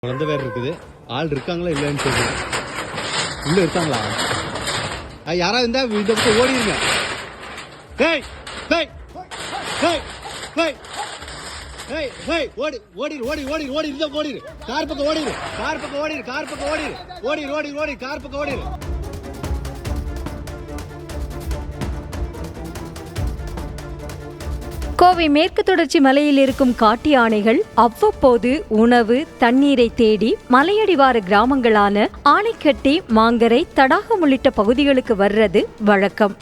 குழந்தை வேற இருக்குது. ஆள் இருக்காங்களா இல்லைன்னு சொல்லி உள்ள இருக்காங்களா? யாராவது இருந்தா இந்த பக்கம் ஓடிடுங்க. Hey hey hey hey hey hey ஓடி ஓடி ஓடி ஓடி ஓடி இந்த ஓடிடு. கார் பக்கம் ஓடிடு. கார் பக்கம் ஓடிடு. கார் பக்கம் ஓடிடு. ஓடி ஓடி ஓடி கார் பக்கம் ஓடிடு. கோவை மேற்கு தொடர்ச்சி மலையில் இருக்கும் காட்டு யானைகள் அவ்வப்போது உணவு தண்ணீரை தேடி மலையடிவார கிராமங்களான ஆனைக்கட்டி, மாங்கரை, தடாகம் உள்ளிட்ட பகுதிகளுக்கு வர்றது வழக்கம்.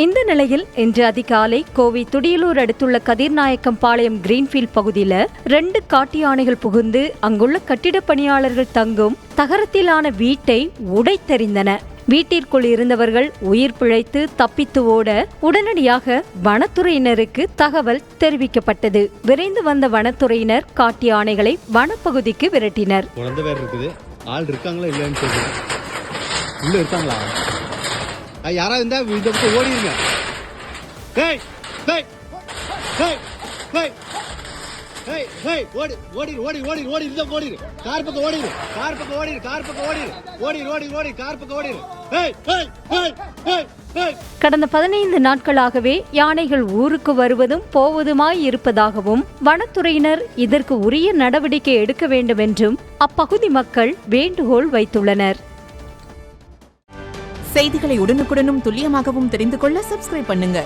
இந்த நிலையில் இன்று அதிகாலை கோவை துடியலூர் அடுத்துள்ள கதிர்நாயக்கம் பாளையம் கிரீன்ஃபீல்ட் பகுதியில 2 காட்டு யானைகள் புகுந்து அங்குள்ள கட்டிட பணியாளர்கள் தங்கும் தகரத்திலான வீட்டை உடைத்தெறிந்தன. வீட்டிற்குள் இருந்தவர்கள் உயிர் பிழைத்து தப்பித்து ஓட உடனடியாக வனத்துறையினருக்கு தகவல் தெரிவிக்கப்பட்டது. விரைந்து வந்த வனத்துறையினர் காட்டு யானைகளை வனப்பகுதிக்கு விரட்டினர். குழந்தை வேற இருக்குது. ஆள் இருக்காங்களா இல்லைன்னு சொல்லி உள்ள இருக்காங்களா? யாராவது இருந்தா இந்த பக்கம் ஓடிடுங்க. Hey hey hey hey hey hey ஓடி ஓடி ஓடி ஓடி ஓடி இந்த ஓடிடு. கார் பக்கம் ஓடிடு. கார் பக்கம் ஓடிடு. கார் பக்கம் ஓடிடு. ஓடி ஓடி ஓடி கார் பக்கம் ஓடிடு. Hey hey hey hey hey. கடந்த 15 நாட்களாகவே யானைகள் ஊருக்கு வருவதும் போவதுமாய் இருப்பதாகவும் வனத்துறையினர் இதற்கு உரிய நடவடிக்கை எடுக்க வேண்டும் என்றும் அப்பகுதி மக்கள் வேண்டுகோள் வைத்துள்ளனர். செய்திகளை உடனுக்குடனும் துல்லியமாகவும் தெரிந்து கொள்ள சப்ஸ்கிரைப் பண்ணுங்க.